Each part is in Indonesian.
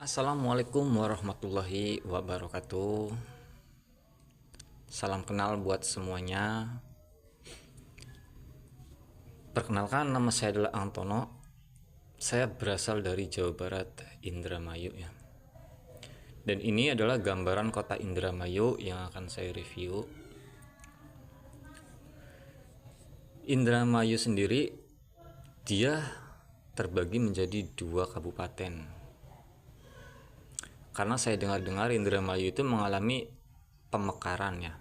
Assalamualaikum warahmatullahi wabarakatuh. Salam kenal buat semuanya. Perkenalkan, nama saya adalah Antono. Saya berasal dari Jawa Barat, Indramayu ya. Dan ini adalah gambaran kota Indramayu yang akan saya review. Indramayu sendiri dia terbagi menjadi 2 kabupaten. Karena saya dengar-dengar Indramayu itu mengalami pemekaran ya.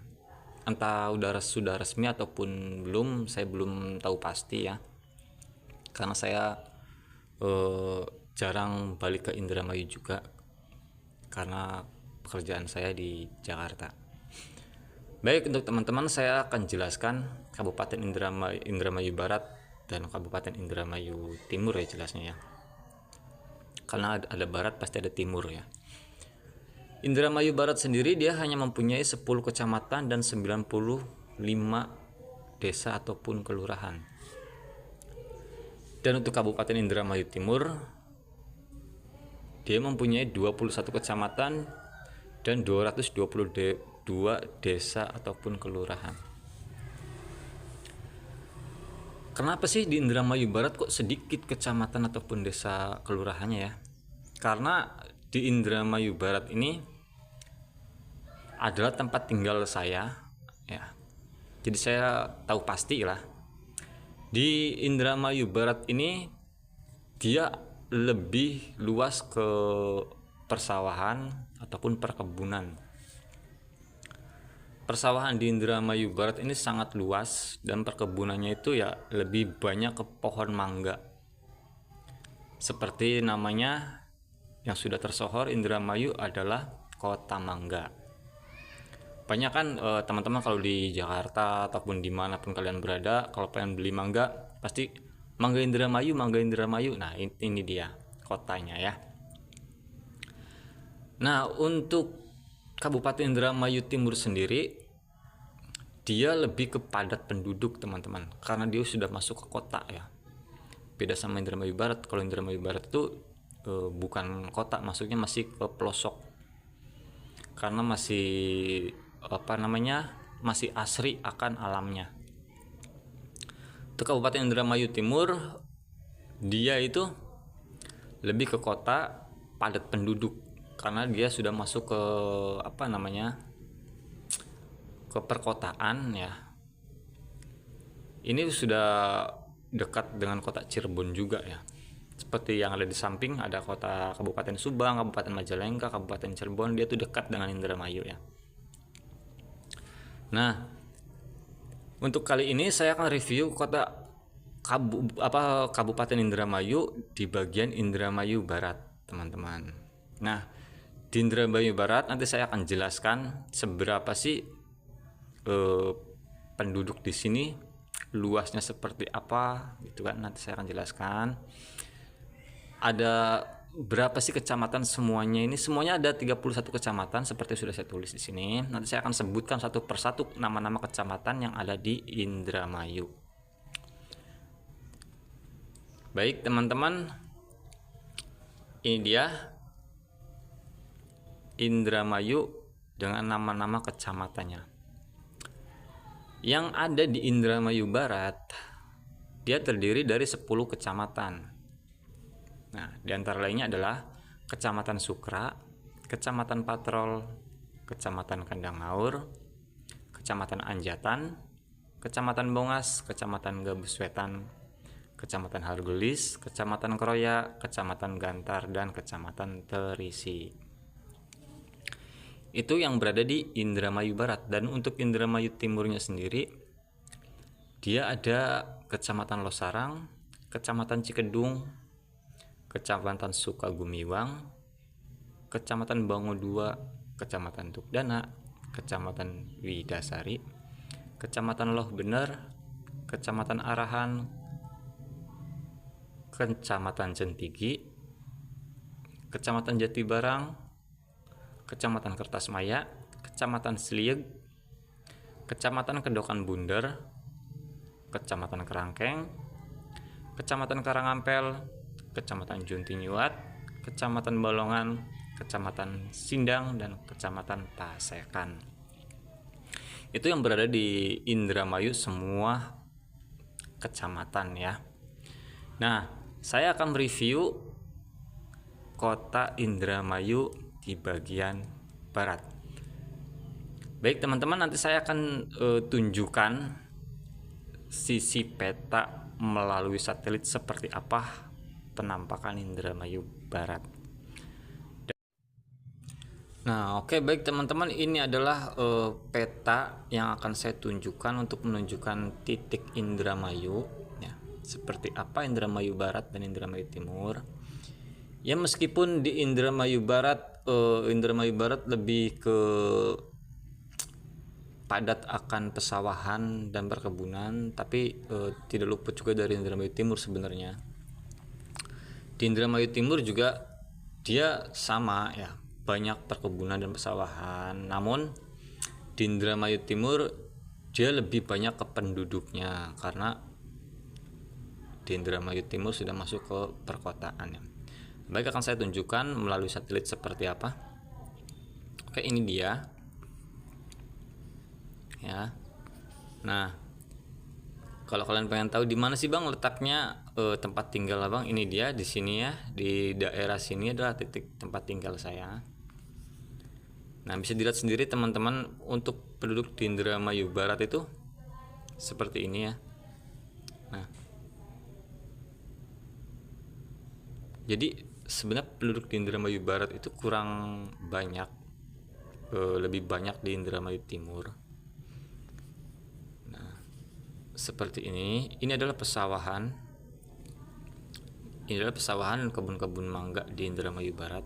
Entah sudah resmi ataupun belum, saya belum tahu pasti ya. Karena saya jarang balik ke Indramayu juga karena pekerjaan saya di Jakarta. Baik, untuk teman-teman saya akan jelaskan Kabupaten Indramayu Barat dan Kabupaten Indramayu Timur ya jelasnya ya. Karena ada barat pasti ada timur ya. Indramayu Barat sendiri dia hanya mempunyai 10 kecamatan dan 95 desa ataupun kelurahan. Dan untuk Kabupaten Indramayu Timur dia mempunyai 21 kecamatan dan 222 desa ataupun kelurahan. Kenapa sih di Indramayu Barat kok sedikit kecamatan ataupun desa kelurahannya ya? Karena di Indramayu Barat ini adalah tempat tinggal saya ya. Jadi saya tahu pasti lah. Di Indramayu Barat ini dia lebih luas ke persawahan ataupun perkebunan. Persawahan di Indramayu Barat ini sangat luas dan perkebunannya itu ya lebih banyak ke pohon mangga. Seperti namanya yang sudah tersohor, Indramayu adalah kota mangga. Banyak kan teman-teman kalau di Jakarta ataupun dimanapun kalian berada, kalau pengen beli mangga pasti mangga Indramayu. Nah ini dia kotanya ya. Nah untuk Kabupaten Indramayu Timur sendiri dia lebih ke padat penduduk teman-teman, karena dia sudah masuk ke kota ya. Beda sama Indramayu Barat. Kalau Indramayu Barat itu bukan kota, maksudnya masih ke pelosok, karena masih masih asri akan alamnya. Untuk Kabupaten Indramayu Timur dia itu lebih ke kota, padat penduduk, karena dia sudah masuk ke ke perkotaan ya. Ini sudah dekat dengan kota Cirebon juga ya. Seperti yang ada di samping ada kota Kabupaten Subang, Kabupaten Majalengka, Kabupaten Cirebon, dia tuh dekat dengan Indramayu ya. Nah, untuk kali ini saya akan review Kabupaten Indramayu di bagian Indramayu Barat, teman-teman. Nah, di Indramayu Barat nanti saya akan jelaskan seberapa sih penduduk di sini, luasnya seperti apa gitu kan, nanti saya akan jelaskan. Ada berapa sih kecamatan semuanya ini? Semuanya ada 31 kecamatan seperti sudah saya tulis di sini. Nanti saya akan sebutkan satu persatu nama-nama kecamatan yang ada di Indramayu. Baik, teman-teman. Ini dia Indramayu dengan nama-nama kecamatannya. Yang ada di Indramayu Barat dia terdiri dari 10 kecamatan. Nah, di antara lainnya adalah Kecamatan Sukra, Kecamatan Patrol, Kecamatan Kandangaur, Kecamatan Anjatan, Kecamatan Bongas, Kecamatan Gabuswetan, Kecamatan Hargelis, Kecamatan Kroya, Kecamatan Gantar, dan Kecamatan Terisi. Itu yang berada di Indramayu Barat. Dan untuk Indramayu Timurnya sendiri dia ada Kecamatan Losarang, Kecamatan Cikedung, Kecamatan Sukagumiwang, Kecamatan Bango 2, Kecamatan Tukdana, Kecamatan Widasari, Kecamatan Loh Bener, Kecamatan Arahan, Kecamatan Centigi, Kecamatan Jatibarang, Kecamatan Kertasmaya, Kecamatan Slieg, Kecamatan Kedokan Bunder, Kecamatan Kerangkeng, Kecamatan Karangampel, Kecamatan Juntinyuat, Kecamatan Balongan, Kecamatan Sindang, dan Kecamatan Pasekan. Itu yang berada di Indramayu, semua kecamatan ya. Nah, saya akan mereview kota Indramayu di bagian barat. Baik teman-teman, nanti saya akan tunjukkan sisi peta melalui satelit seperti apa penampakan Indramayu Barat. Nah, oke, baik teman-teman, ini adalah peta yang akan saya tunjukkan untuk menunjukkan titik Indramayu ya. Seperti apa Indramayu Barat dan Indramayu Timur. Ya, meskipun di Indramayu Barat lebih ke padat akan pesawahan dan perkebunan, tapi tidak luput juga dari Indramayu Timur sebenarnya. Di Indramayu Timur juga dia sama ya, banyak perkebunan dan pesawahan, namun di Indramayu Timur dia lebih banyak ke penduduknya karena di Indramayu Timur sudah masuk ke perkotaan ya. Baik, akan saya tunjukkan melalui satelit seperti apa. Oke, ini dia ya. Nah, kalau kalian pengen tahu di mana sih Bang letaknya tempat tinggal Abang, ini dia di sini ya, di daerah sini adalah titik tempat tinggal saya. Nah, bisa dilihat sendiri teman-teman, untuk penduduk di Indramayu Barat itu seperti ini ya. Nah, jadi sebenarnya penduduk di Indramayu Barat itu kurang banyak, lebih banyak di Indramayu Timur. Nah, seperti ini adalah pesawahan. Ini adalah pesawahan dan kebun-kebun mangga di Indramayu Barat.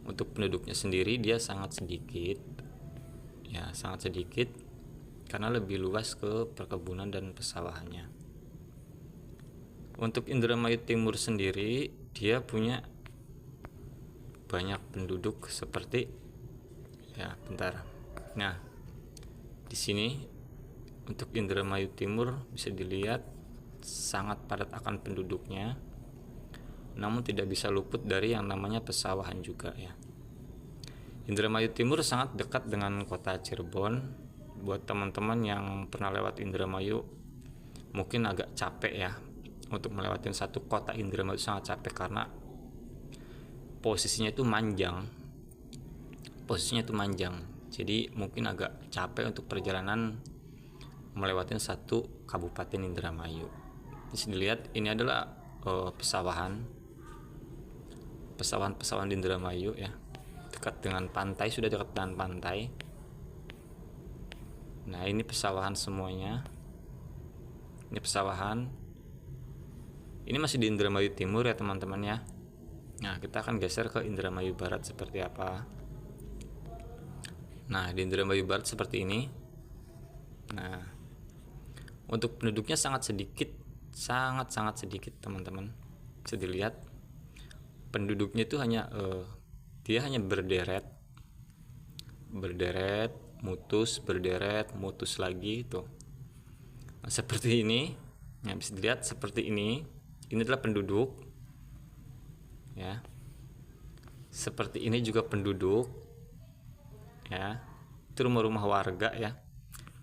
Untuk penduduknya sendiri dia sangat sedikit ya, sangat sedikit karena lebih luas ke perkebunan dan pesawahannya. Untuk Indramayu Timur sendiri dia punya banyak penduduk seperti ya, bentar. Nah, di sini untuk Indramayu Timur bisa dilihat sangat padat akan penduduknya, namun tidak bisa luput dari yang namanya pesawahan juga ya. Indramayu Timur sangat dekat dengan kota Cirebon. Buat teman-teman yang pernah lewat Indramayu mungkin agak capek ya, untuk melewati satu kota Indramayu sangat capek karena posisinya itu manjang. Jadi mungkin agak capek untuk perjalanan melewati satu kabupaten Indramayu. Bisa dilihat ini adalah pesawahan di Indramayu ya, dekat dengan pantai, sudah dekat dengan pantai. Nah, ini pesawahan semuanya. Ini pesawahan. Ini masih di Indramayu Timur ya teman-teman ya. Nah, kita akan geser ke Indramayu Barat seperti apa. Nah, di Indramayu Barat seperti ini. Nah, untuk penduduknya sangat sedikit teman-teman. Bisa dilihat penduduknya itu hanya dia hanya berderet, mutus lagi tuh. Nah, seperti ini. Nah, bisa dilihat seperti ini. Ini adalah penduduk ya. Seperti ini juga penduduk ya. Itu rumah-rumah warga ya.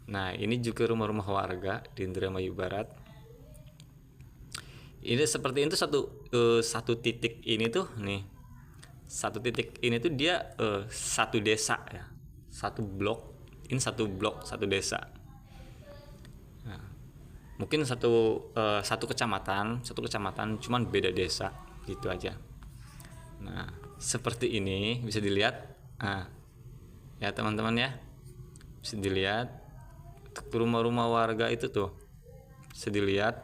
Nah, ini juga rumah-rumah warga di Indramayu Barat. Ini seperti itu satu titik ini tuh nih. Satu titik ini tuh dia satu desa ya. Satu blok. Ini satu blok, satu desa. Nah, mungkin satu kecamatan cuman beda desa gitu aja. Nah, seperti ini bisa dilihat. Nah, ya teman-teman ya, bisa dilihat rumah-rumah warga itu tuh bisa dilihat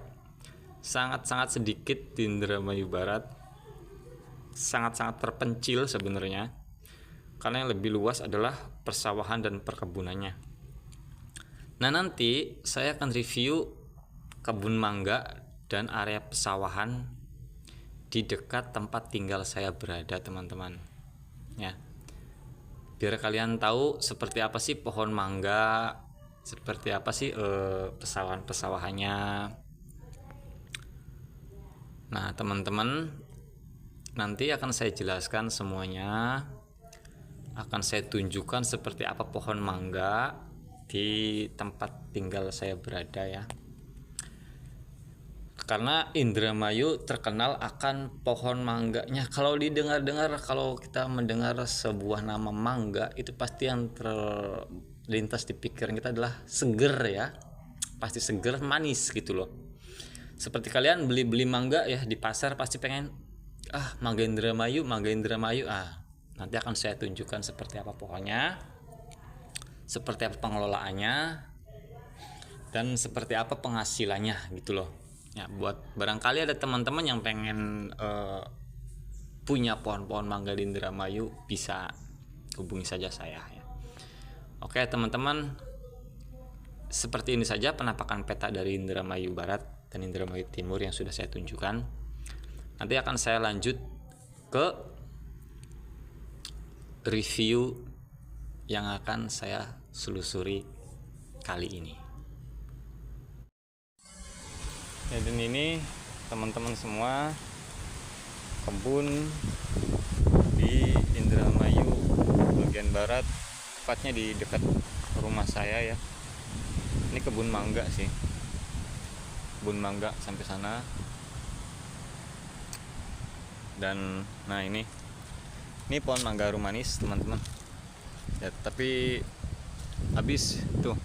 sangat sedikit di Indramayu Barat, sangat terpencil sebenarnya, karena yang lebih luas adalah persawahan dan perkebunannya. Nah, nanti saya akan review kebun mangga dan area pesawahan di dekat tempat tinggal saya berada teman-teman ya, biar kalian tahu seperti apa sih pohon mangga, seperti apa sih pesawahan-pesawahannya. Nah teman-teman, nanti akan saya jelaskan semuanya, akan saya tunjukkan seperti apa pohon mangga di tempat tinggal saya berada ya. Karena Indramayu terkenal akan pohon mangganya. Kalau didengar-dengar, kalau kita mendengar sebuah nama mangga, itu pasti yang terlintas di pikiran kita adalah seger ya. Pasti seger, manis gitu loh. Seperti kalian beli-beli mangga ya di pasar, pasti pengen mangga Indramayu. Nanti akan saya tunjukkan seperti apa pohonnya, seperti apa pengelolaannya, dan seperti apa penghasilannya gitu loh. Ya, buat barangkali ada teman-teman yang pengen punya pohon-pohon mangga di Indramayu, bisa hubungi saja saya ya. Oke teman-teman, seperti ini saja penampakan peta dari Indramayu Barat dan Indramayu Timur yang sudah saya tunjukkan. Nanti akan saya lanjut ke review yang akan saya selusuri kali ini. Ya, dan ini teman-teman semua kebun di Indramayu bagian barat, tepatnya di dekat rumah saya ya. Ini kebun mangga sih, kebun mangga sampai sana. Dan nah ini pohon mangga rumanis teman-teman ya, tapi habis tuh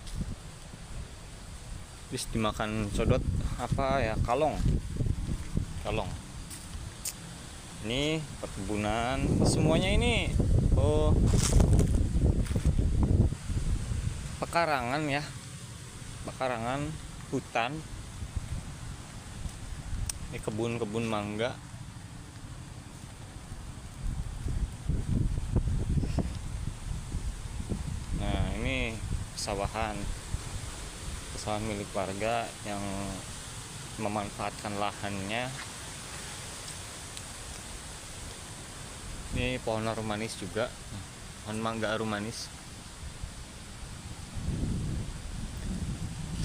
dimakan codot kalong. Ini perkebunan semuanya ini pekarangan ya, pekarangan hutan. Ini kebun mangga. Nah ini pesawahan milik warga yang memanfaatkan lahannya. Ini pohon rumanis juga, pohon mangga rumanis.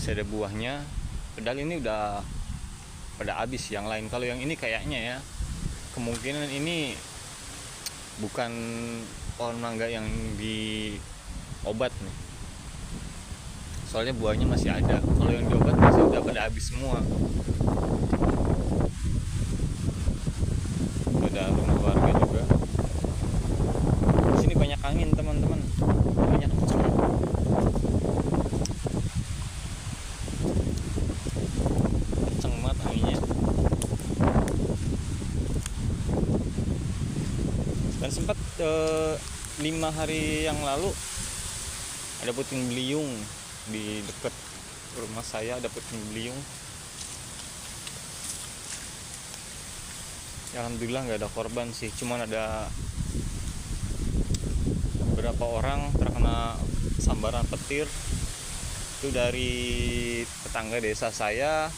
Ada buahnya, padahal ini udah pada habis yang lain. Kalau yang ini kayaknya ya, kemungkinan ini bukan pohon mangga yang diobat nih, soalnya buahnya masih ada. Kalau yang diobat masih udah pada habis semua. Ada rumah warga juga. Di sini banyak angin teman-teman, banyak kencang. Kencang banget anginnya. Dan sempat 5 hari yang lalu ada puting beliung di dekat rumah saya, ada puting beliung. Alhamdulillah nggak ada korban sih, cuman ada beberapa orang terkena sambaran petir. Itu dari tetangga desa saya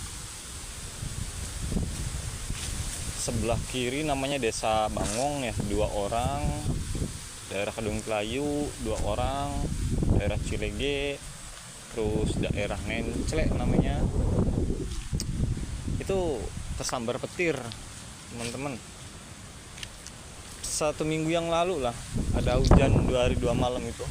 sebelah kiri, namanya Desa Bangong ya, 2 orang. Daerah Kedung Kelayu 2 orang, daerah Cilege, terus daerah Ngenclek namanya, itu kesambar petir teman-teman. 1 minggu yang lalu lah, ada hujan 2 hari 2 malam itu.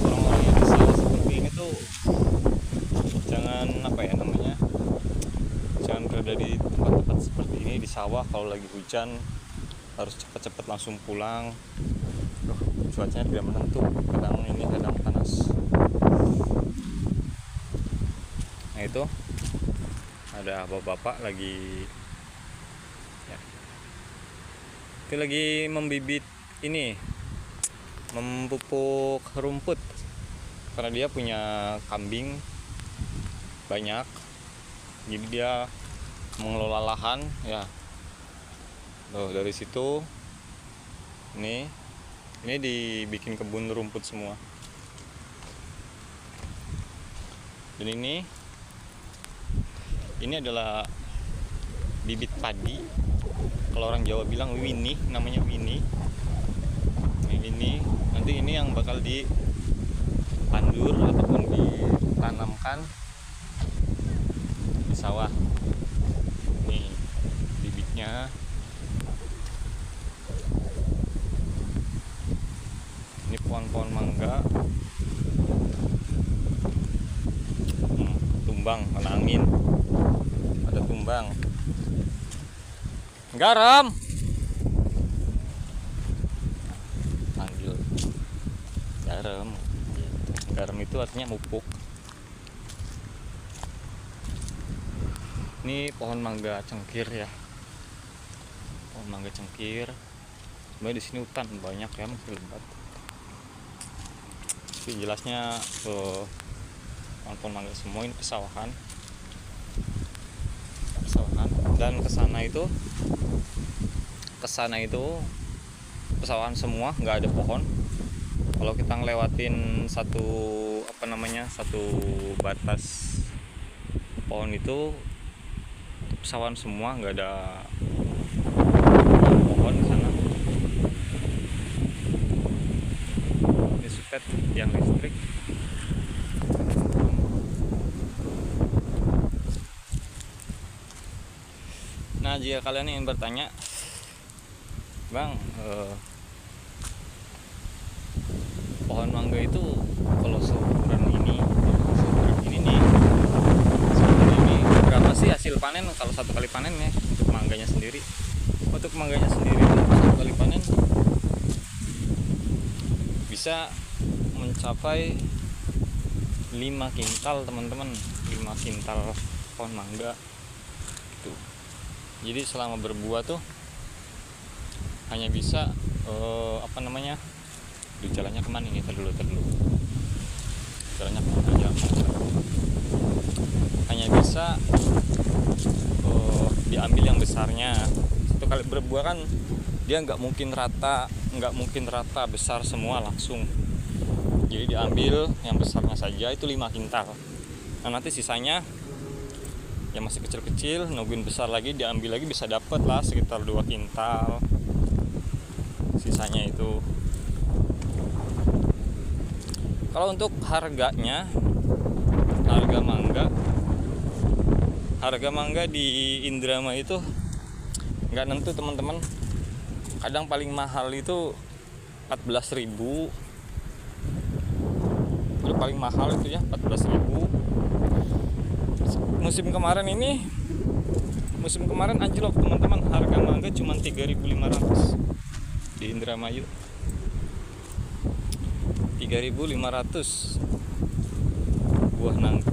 Orang-orang yang desa seperti ini tuh jangan jangan berada di tempat-tempat seperti ini, di sawah. Kalau lagi hujan harus cepat-cepat langsung pulang. Cuacanya tidak menentu, kadang ini kadang panas. Nah itu ada bapak-bapak lagi ya, itu lagi membibit ini, memupuk rumput, karena dia punya kambing banyak, jadi dia mengelola lahan ya. Loh, dari situ ini dibikin kebun rumput semua. Dan ini adalah bibit padi. Kalau orang Jawa bilang wini, namanya wini. Nah, ini nanti ini yang bakal ditandur ataupun ditanamkan sawah. Nih bibitnya. Ini pohon-pohon mangga. Tumbang kena angin. Ada tumbang. Garam. Panggil. Garam. Garam itu artinya mupuk. Ini pohon mangga cengkir ya. Pohon mangga cengkir. Sebenarnya di sini hutan banyak ya, masih lebat. Tapi jelasnya pohon mangga semua ini pesawahan. Dan kesana itu pesawahan semua, nggak ada pohon. Kalau kita ngelewatin satu batas pohon itu pesawahan semua, nggak ada pohon di sana. Ini supet yang listrik. Nah, jika kalian ingin bertanya, Bang, pohon mangga itu kalau seukuran ini nih, berapa sih hasil panen kalau satu kali panen ya untuk mangganya sendiri? Untuk mangganya sendiri satu kali panen bisa mencapai 5 kintal teman-teman, 5 kintal pohon mangga itu. Jadi selama berbuah tuh hanya bisa jalannya kemana ini? Terdulu jalannya kemana? Hanya bisa diambil yang besarnya. Satu kali berbuah kan dia nggak mungkin rata besar semua langsung. Jadi diambil yang besarnya saja, itu 5 kintal. Nah, nanti sisanya yang masih kecil-kecil nungguin besar lagi, diambil lagi, bisa dapat lah sekitar 2 kintal sisanya itu. Kalau untuk harga mangga di Indramayu itu nggak nentu teman-teman. Kadang paling mahal itu 14.000. Itu paling mahal itu ya 14.000. Musim kemarin anjlok teman-teman, harga mangga cuma 3.500 di Indramayu. 3.500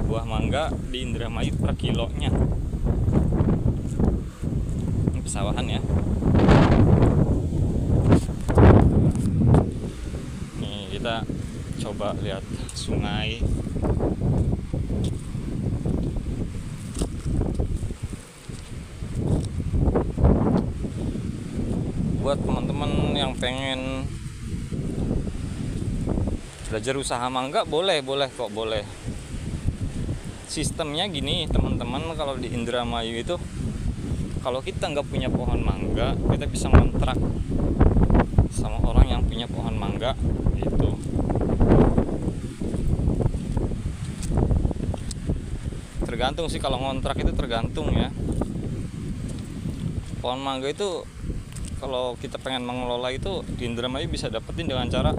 buah mangga di Indramayu per kilonya. Ini pesawahan ya. Nih kita coba lihat sungai. Buat teman-teman yang pengen belajar usaha mangga boleh. Sistemnya gini teman-teman, kalau di Indramayu itu kalau kita nggak punya pohon mangga, kita bisa ngontrak sama orang yang punya pohon mangga gitu. Tergantung sih, kalau ngontrak itu tergantung ya. Pohon mangga itu kalau kita pengen mengelola itu di Indramayu bisa dapetin dengan cara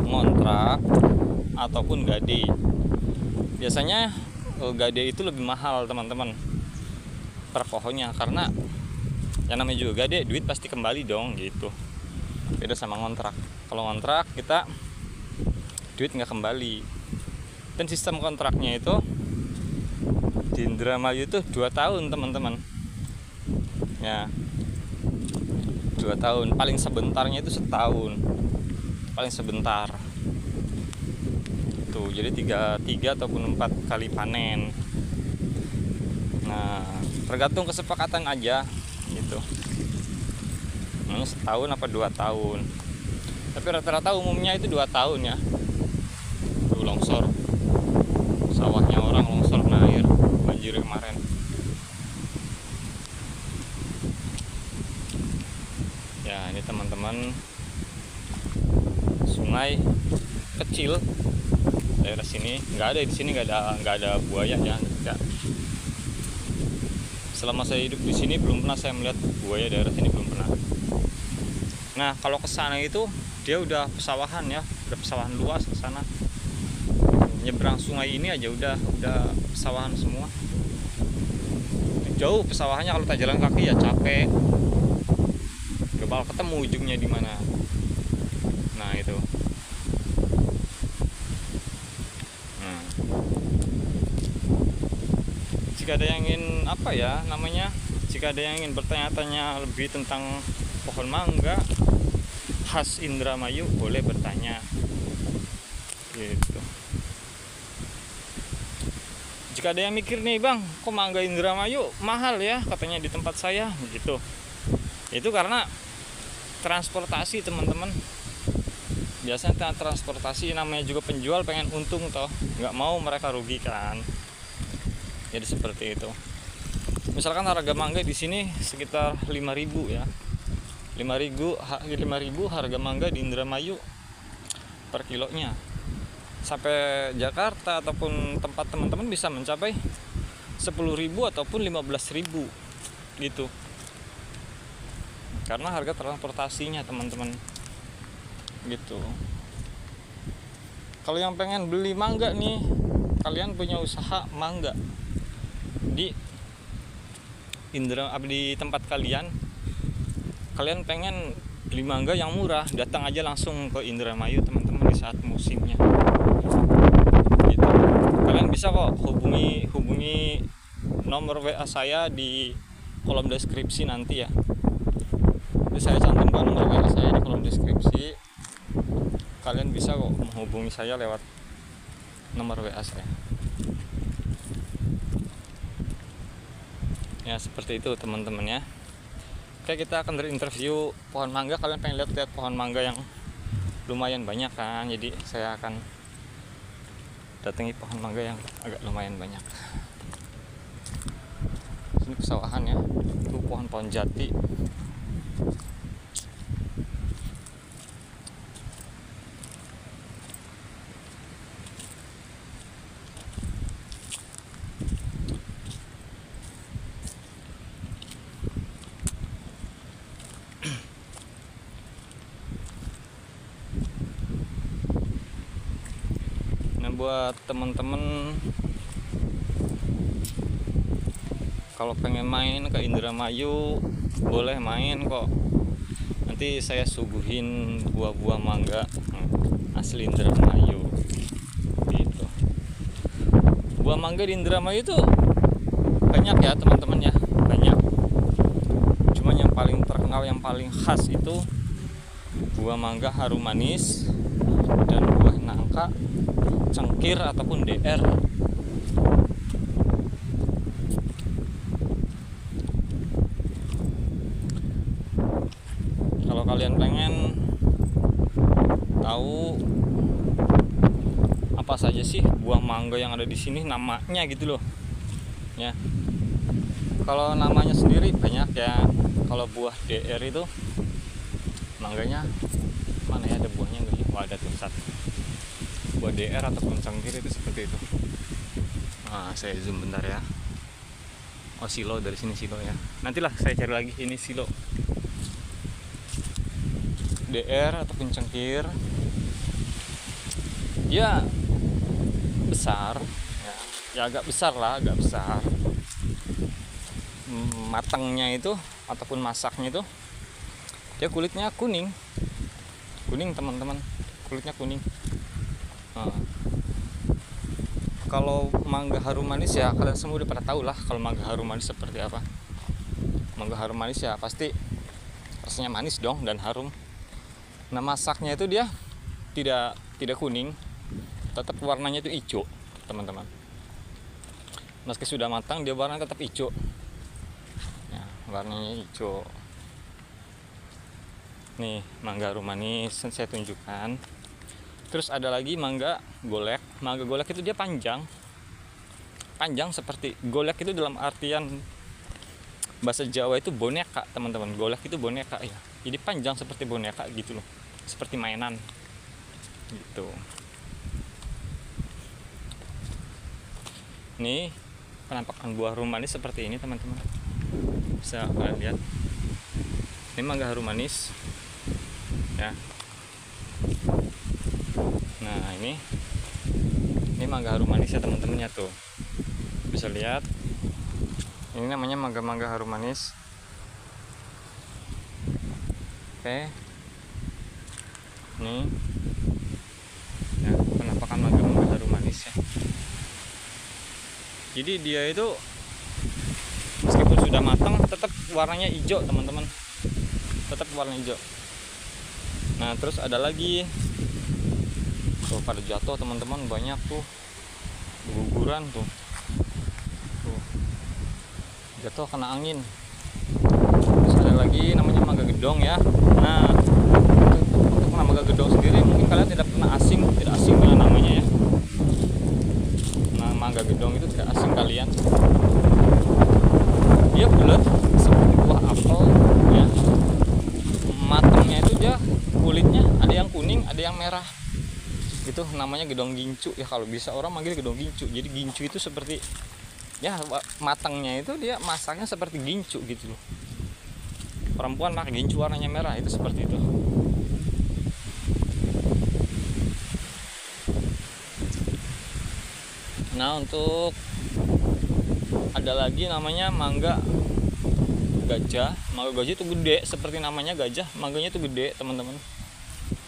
ngontrak ataupun gade. Biasanya gade itu lebih mahal teman-teman per pohonnya, karena yang namanya juga gade, duit pasti kembali dong gitu. Beda sama ngontrak. Kalau ngontrak kita duit nggak kembali. Dan sistem kontraknya itu di Indramayu itu 2 tahun teman-teman ya, 2 tahun. Paling sebentarnya itu setahun, paling sebentar tuh. Jadi 3 ataupun 4 kali panen. Nah, tergantung kesepakatan aja gitu. Setahun apa 2 tahun. Tapi rata-rata umumnya itu 2 tahun ya. Tuh longsor, sawahnya orang longsor kena air banjir kemarin. Ya ini teman-teman, sungai kecil daerah sini. Nggak ada di sini, nggak ada buaya ya, enggak. Selama saya hidup di sini belum pernah saya melihat buaya daerah sini, belum pernah. Nah kalau ke sana itu dia udah pesawahan ya, udah pesawahan luas ke sana. Nyebrang sungai ini aja udah pesawahan semua. Jauh pesawahannya, kalau tak jalan kaki ya capek. Gak bakal ketemu ujungnya di mana. Nah itu. Jika ada yang ingin jika ada yang ingin bertanya-tanya lebih tentang pohon mangga khas Indramayu, boleh bertanya gitu. Jika ada yang mikir nih, bang, kok mangga Indramayu mahal ya katanya di tempat saya gitu, itu karena transportasi teman-teman. Biasanya transportasi, namanya juga penjual pengen untung toh, nggak mau mereka rugi kan. Jadi seperti itu. Misalkan harga mangga di sini sekitar 5.000 ya. 5.000 harga mangga di Indramayu per kilonya. Sampai Jakarta ataupun tempat teman-teman bisa mencapai 10.000 ataupun 15.000 gitu. Karena harga transportasinya teman-teman gitu. Kalau yang pengen beli mangga nih, kalian punya usaha mangga di tempat kalian pengen beli mangga yang murah, datang aja langsung ke Indramayu teman-teman di saat musimnya gitu. Kalian bisa kok hubungi nomor WA saya di kolom deskripsi nanti ya. Jadi saya cantumkan nomor WA saya di kolom deskripsi. Kalian bisa kok menghubungi saya lewat nomor WA saya. Ya seperti itu teman-teman ya. Oke, kita akan berinterview pohon mangga. Kalian pengen lihat pohon mangga yang lumayan banyak kan, jadi saya akan datangi pohon mangga yang agak lumayan banyak. Ini pesawahan ya, itu pohon-pohon jati. Buat teman-teman kalau pengen main ke Indramayu boleh main kok. Nanti saya suguhin buah-buah mangga asli Indramayu gitu. Buah mangga di Indramayu itu banyak ya teman-teman ya, banyak. Cuman yang paling terkenal, yang paling khas itu buah mangga harum manis dan buah nangka, cengkir ataupun DR. Kalau kalian pengen tahu apa saja sih buah mangga yang ada di sini, namanya gitu loh ya. Kalau namanya sendiri banyak ya. Kalau buah DR itu mangganya mana ya, ada buahnya enggak ya? Ada tuh satu. Buah DR ataupun cengkir itu seperti itu. Nah, saya zoom bentar ya. Oh, silo, dari sini silo ya. Nantilah saya cari lagi ini silo. DR ataupun cengkir. Ya besar ya agak besar lah, agak besar. Matangnya itu ataupun masaknya itu dia kulitnya kuning teman-teman, kulitnya kuning. Nah, kalau mangga harum manis ya kalian semua udah pada tahu lah kalau mangga harum manis seperti apa. Mangga harum manis ya pasti rasanya manis dong dan harum. Nah, masaknya itu dia tidak kuning, tetap warnanya itu hijau teman-teman. Meski sudah matang dia warnanya tetap hijau ya, warnanya hijau. Nih mangga harum manis saya tunjukkan. Terus ada lagi mangga golek. Mangga golek itu dia panjang seperti golek itu dalam artian bahasa Jawa itu boneka teman-teman. Golek itu boneka ya, jadi panjang seperti boneka gitu loh, seperti mainan gitu. Nih penampakan buah harum manis seperti ini teman-teman. bisa kalian lihat. Ini mangga harum manis ya. Nah ini mangga harum manis ya teman-teman ya, tuh bisa lihat. Ini namanya mangga harum manis. Oke, nih ya, penampakan mangga harum manis ya. Jadi dia itu meskipun sudah matang tetap warnanya hijau teman-teman, tetap warna hijau. Nah terus ada lagi tuh, pada jatuh teman-teman, banyak tuh guguran tuh jatuh kena angin. Terus ada lagi namanya mangga gedong ya. Nah untuk mangga gedong sendiri mungkin kalian tidak asing dengan namanya ya. Nah mangga gedong itu tidak asing kalian. Dia bulat seperti buah apel ya. Matangnya itu dia kulitnya ada yang kuning, ada yang merah. Itu namanya gedong gincu ya, kalau bisa orang manggil gedong gincu. Jadi gincu itu seperti ya, matangnya itu dia masaknya seperti gincu gitu loh. Perempuan pakai gincu warnanya merah, itu seperti itu. Nah untuk ada lagi namanya mangga gajah. Mangga gajah itu gede seperti namanya gajah, mangganya itu gede teman-teman.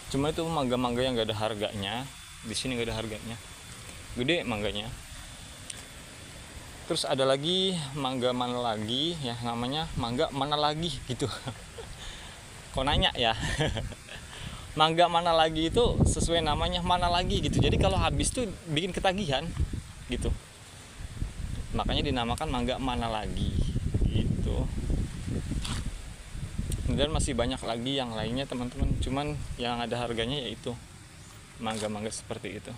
Cuma itu mangga yang gak ada harganya. Di sini gak ada harganya, gede mangganya. Terus ada lagi mangga mana lagi ya, namanya mangga mana lagi gitu. Kok nanya ya? Mangga mana lagi itu sesuai namanya, mana lagi gitu. Jadi kalau habis tuh bikin ketagihan gitu. Makanya dinamakan mangga mana lagi gitu. Dan masih banyak lagi yang lainnya teman-teman. Cuman yang ada harganya yaitu mangga-mangga seperti itu.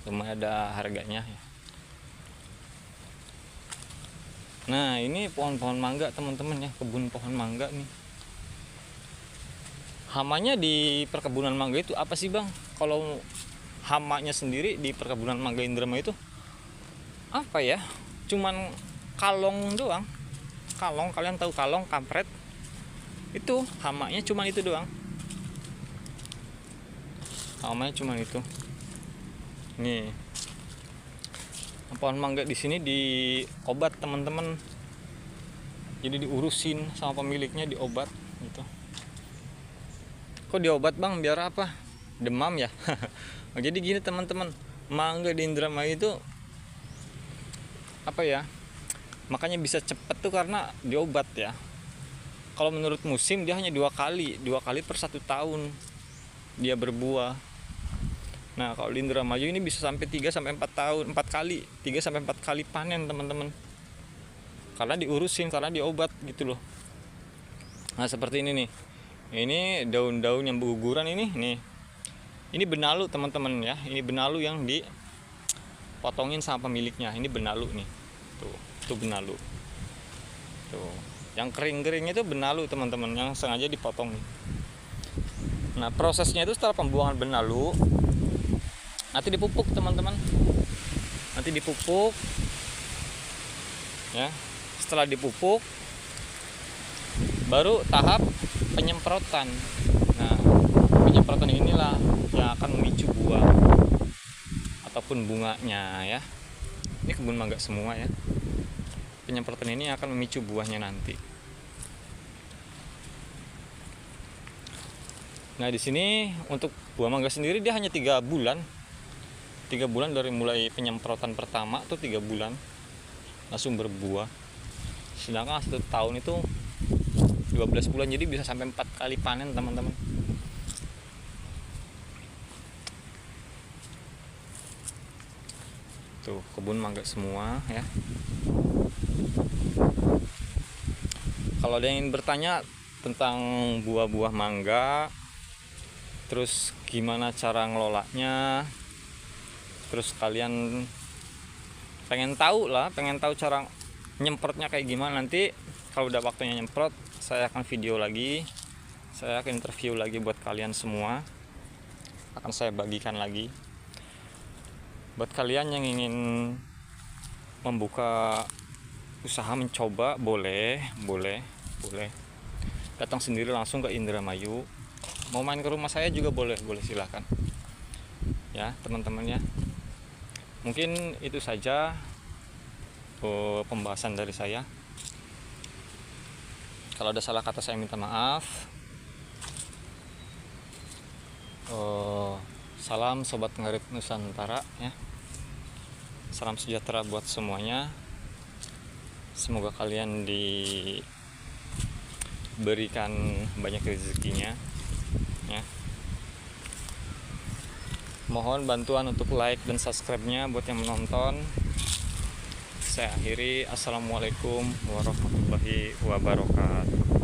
Cuma ada harganya ya. Nah ini pohon-pohon mangga teman-teman ya, kebun pohon mangga nih. Hamanya di perkebunan mangga itu apa sih bang? Kalau hamanya sendiri di perkebunan mangga Indramayu itu apa ya? Cuman kalong doang. Kalong, kalian tahu kalong, kampret? Itu hamanya cuman itu doang. Hamanya cuman itu. Nih. Pohon mangga di sini diobat teman-teman. Jadi diurusin sama pemiliknya, diobat gitu. Kok diobat bang? Biar apa? Demam ya? Jadi gini teman-teman, mangga di Indramayu itu apa ya? Makanya bisa cepat tuh karena diobat ya. Kalau menurut musim dia hanya 2 kali per 1 tahun dia berbuah. Nah kalau di Indramayu ini bisa sampai 3 sampai 4 tahun, 4 kali, 3 sampai 4 kali panen teman-teman. Karena diurusin, karena diobat gitu loh. Nah seperti ini nih. Ini daun-daun yang berguguran ini nih. Ini benalu teman-teman ya. Ini benalu yang dipotongin sama pemiliknya. Ini benalu nih. Tuh benalu. Tuh. Yang kering-kering itu benalu teman-teman, yang sengaja dipotong nih. Nah prosesnya itu setelah pembuangan benalu nanti dipupuk teman-teman. Nanti dipupuk ya. Setelah dipupuk baru tahap penyemprotan. Nah penyemprotan inilah yang akan memicu buah ataupun bunganya ya. Ini kebun mangga semua ya. Penyemprotan ini akan memicu buahnya nanti. Nah di sini untuk buah mangga sendiri dia hanya 3 bulan. 3 bulan dari mulai penyemprotan pertama tuh 3 bulan langsung berbuah. Sedangkan 1 tahun itu 12 bulan, jadi bisa sampai 4 kali panen teman-teman. Tuh kebun mangga semua ya. Kalau ada yang ingin bertanya tentang buah-buah mangga, terus gimana cara ngelolanya, terus kalian pengen tahu cara nyemprotnya kayak gimana, nanti kalau udah waktunya nyemprot saya akan video lagi, saya akan interview lagi buat kalian semua, akan saya bagikan lagi buat kalian yang ingin membuka usaha mencoba, boleh datang sendiri langsung ke Indramayu. Mau main ke rumah saya juga boleh silahkan ya teman-teman ya. Mungkin itu saja pembahasan dari saya. Kalau ada salah kata saya minta maaf. Salam Sobat Ngarit Nusantara ya. Salam sejahtera buat semuanya. Semoga kalian diberikan banyak rezekinya ya. Mohon bantuan untuk like dan subscribe-nya buat yang menonton. Saya akhiri. Assalamualaikum warahmatullahi wabarakatuh.